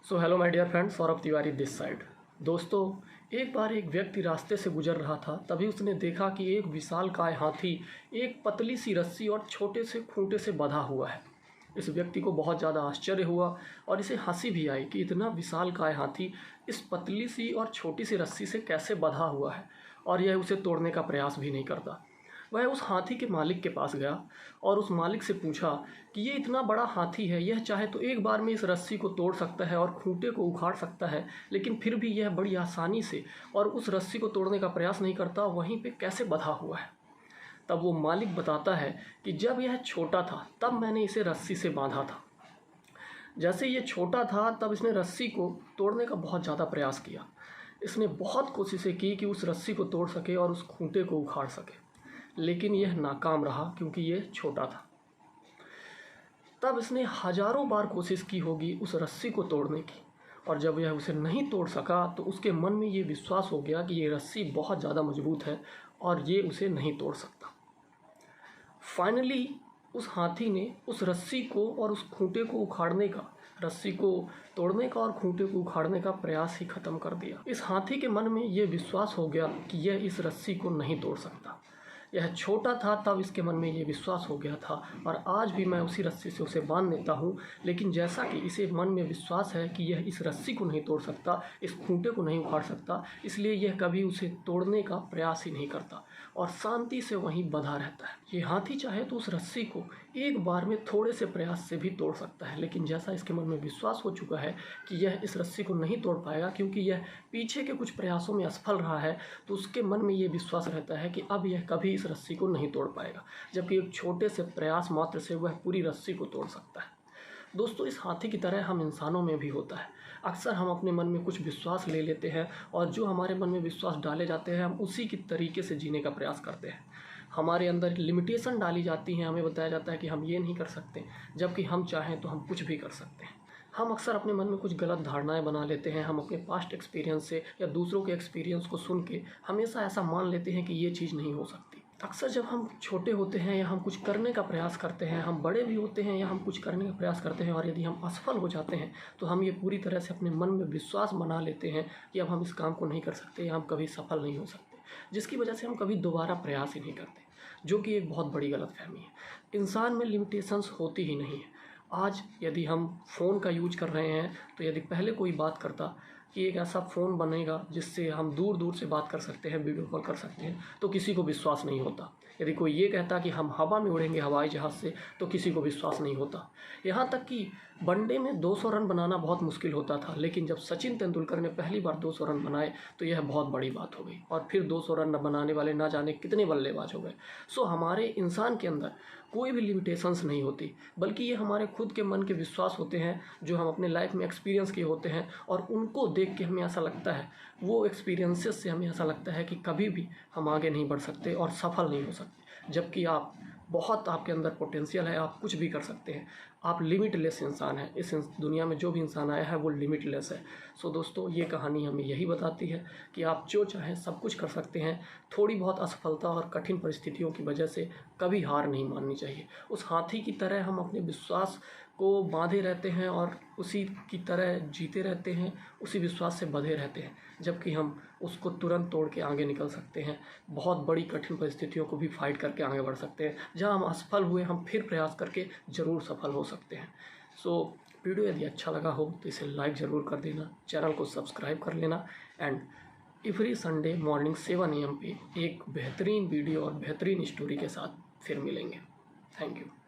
So hello my dear friend, Saurabh Tiwari this side. दोस्तों, एक बार एक व्यक्ति रास्ते से गुजर रहा था। तभी उसने देखा कि एक विशालकाय हाथी एक पतली सी रस्सी और छोटे से खूंटे से बंधा हुआ है। इस व्यक्ति को बहुत ज़्यादा आश्चर्य हुआ और इसे हंसी भी आई कि इतना विशालकाय हाथी इस पतली सी और छोटी सी रस्सी से कैसे बंधा हुआ है और यह उसे तोड़ने का प्रयास भी नहीं करता। वह उस हाथी के मालिक के पास गया और उस मालिक से पूछा कि ये इतना बड़ा हाथी है, यह चाहे तो एक बार में इस रस्सी को तोड़ सकता है और खूंटे को उखाड़ सकता है, लेकिन फिर भी यह बड़ी आसानी से और उस रस्सी को तोड़ने का प्रयास नहीं करता, वहीं पे कैसे बंधा हुआ है। तब वो मालिक बताता है कि जब यह छोटा था तब मैंने इसे रस्सी से बांधा था। जैसे ये छोटा था तब इसने रस्सी को तोड़ने का बहुत ज़्यादा प्रयास किया। इसने बहुत कोशिशें की कि उस रस्सी को तोड़ सके और उस खूंटे को उखाड़ सके, लेकिन यह नाकाम रहा क्योंकि यह छोटा था। तब इसने हजारों बार कोशिश की होगी उस रस्सी को तोड़ने की, और जब यह उसे नहीं तोड़ सका तो उसके मन में ये विश्वास हो गया कि ये रस्सी बहुत ज़्यादा मजबूत है और ये उसे नहीं तोड़ सकता। फाइनली उस हाथी ने उस रस्सी को और उस खूंटे को उखाड़ने का, रस्सी को तोड़ने का और खूंटे को उखाड़ने का प्रयास ही खत्म कर दिया। इस हाथी के मन में ये विश्वास हो गया कि यह इस रस्सी को नहीं तोड़ सकता। यह छोटा था तब इसके मन में ये विश्वास हो गया था, और आज भी मैं उसी रस्सी से उसे बांध देता हूँ। लेकिन जैसा कि इसे मन में विश्वास है कि यह इस रस्सी को नहीं तोड़ सकता, इस खूंटे को नहीं उखाड़ सकता, इसलिए यह कभी उसे तोड़ने का प्रयास ही नहीं करता और शांति से वहीं बंधा रहता है। ये हाथी चाहे तो उस रस्सी को एक बार में थोड़े से प्रयास से भी तोड़ सकता है, लेकिन जैसा इसके मन में विश्वास हो चुका है कि यह इस रस्सी को नहीं तोड़ पाएगा क्योंकि यह पीछे के कुछ प्रयासों में असफल रहा है, तो उसके मन में ये विश्वास रहता है कि अब यह कभी इस रस्सी को नहीं तोड़ पाएगा, जबकि एक छोटे से प्रयास मात्र से वह पूरी रस्सी को तोड़ सकता है। दोस्तों, इस हाथी की तरह हम इंसानों में भी होता है। अक्सर हम अपने मन में कुछ विश्वास ले लेते हैं और जो हमारे मन में विश्वास डाले जाते हैं हम उसी की तरीके से जीने का प्रयास करते हैं। हमारे अंदर लिमिटेशन डाली जाती हैं, हमें बताया जाता है कि हम ये नहीं कर सकते, जबकि हम चाहें तो हम कुछ भी कर सकते हैं। हम अक्सर अपने मन में कुछ गलत धारणाएं बना लेते हैं। हम अपने पास्ट एक्सपीरियंस से या दूसरों के एक्सपीरियंस को सुन के हमेशा ऐसा मान लेते हैं कि ये चीज़ नहीं हो सकती। अक्सर जब हम छोटे होते हैं या हम कुछ करने का प्रयास करते हैं, हम बड़े भी होते हैं या हम कुछ करने का प्रयास करते हैं, और यदि हम असफल हो जाते हैं तो हम ये पूरी तरह से अपने मन में विश्वास बना लेते हैं कि अब हम इस काम को नहीं कर सकते या हम कभी सफल नहीं हो सकते, जिसकी वजह से हम कभी दोबारा प्रयास ही नहीं करते, जो कि एक बहुत बड़ी गलतफहमी है। इंसान में लिमिटेशंस होती ही नहीं है। आज यदि हम फ़ोन का यूज कर रहे हैं तो यदि पहले कोई बात करता कि एक ऐसा फ़ोन बनेगा जिससे हम दूर दूर से बात कर सकते हैं, वीडियो कॉल कर सकते हैं, तो किसी को विश्वास नहीं होता। यदि कोई ये कहता कि हम हवा में उड़ेंगे हवाई जहाज़ से, तो किसी को विश्वास नहीं होता। यहाँ तक कि वनडे में 200 रन बनाना बहुत मुश्किल होता था, लेकिन जब सचिन तेंदुलकर ने पहली बार 200 रन बनाए तो यह बहुत बड़ी बात हो गई, और फिर 200 रन बनाने वाले ना जाने कितने बल्लेबाज हो गए। सो हमारे इंसान के अंदर कोई भी लिमिटेशंस नहीं होती, बल्कि ये हमारे खुद के मन के विश्वास होते हैं जो हम अपने लाइफ में एक्सपीरियंस किए होते हैं, और उनको देख के हमें ऐसा लगता है, वो एक्सपीरियंसेस से हमें ऐसा लगता है कि कभी भी हम आगे नहीं बढ़ सकते और सफल नहीं हो सकते, जबकि आप बहुत, आपके अंदर पोटेंशियल है, आप कुछ भी कर सकते हैं। आप लिमिटलेस इंसान हैं। इस दुनिया में जो भी इंसान आया है वो लिमिटलेस है। सो दोस्तों, ये कहानी हमें यही बताती है कि आप जो चाहें सब कुछ कर सकते हैं। थोड़ी बहुत असफलता और कठिन परिस्थितियों की वजह से कभी हार नहीं माननी चाहिए। उस हाथी की तरह हम अपने विश्वास को बांधे रहते हैं और उसी की तरह जीते रहते हैं, उसी विश्वास से बंधे रहते हैं, जबकि हम उसको तुरंत तोड़ के आगे निकल सकते हैं। बहुत बड़ी कठिन परिस्थितियों को भी फाइट करके आगे बढ़ सकते हैं। जहाँ हम असफल हुए, हम फिर प्रयास करके ज़रूर सफल हो सकते हैं। सो वीडियो यदि अच्छा लगा हो तो इसे लाइक ज़रूर कर देना, चैनल को सब्सक्राइब कर लेना, and every Sunday morning 7 AM पे एक बेहतरीन वीडियो और बेहतरीन स्टोरी के साथ फिर मिलेंगे। Thank you.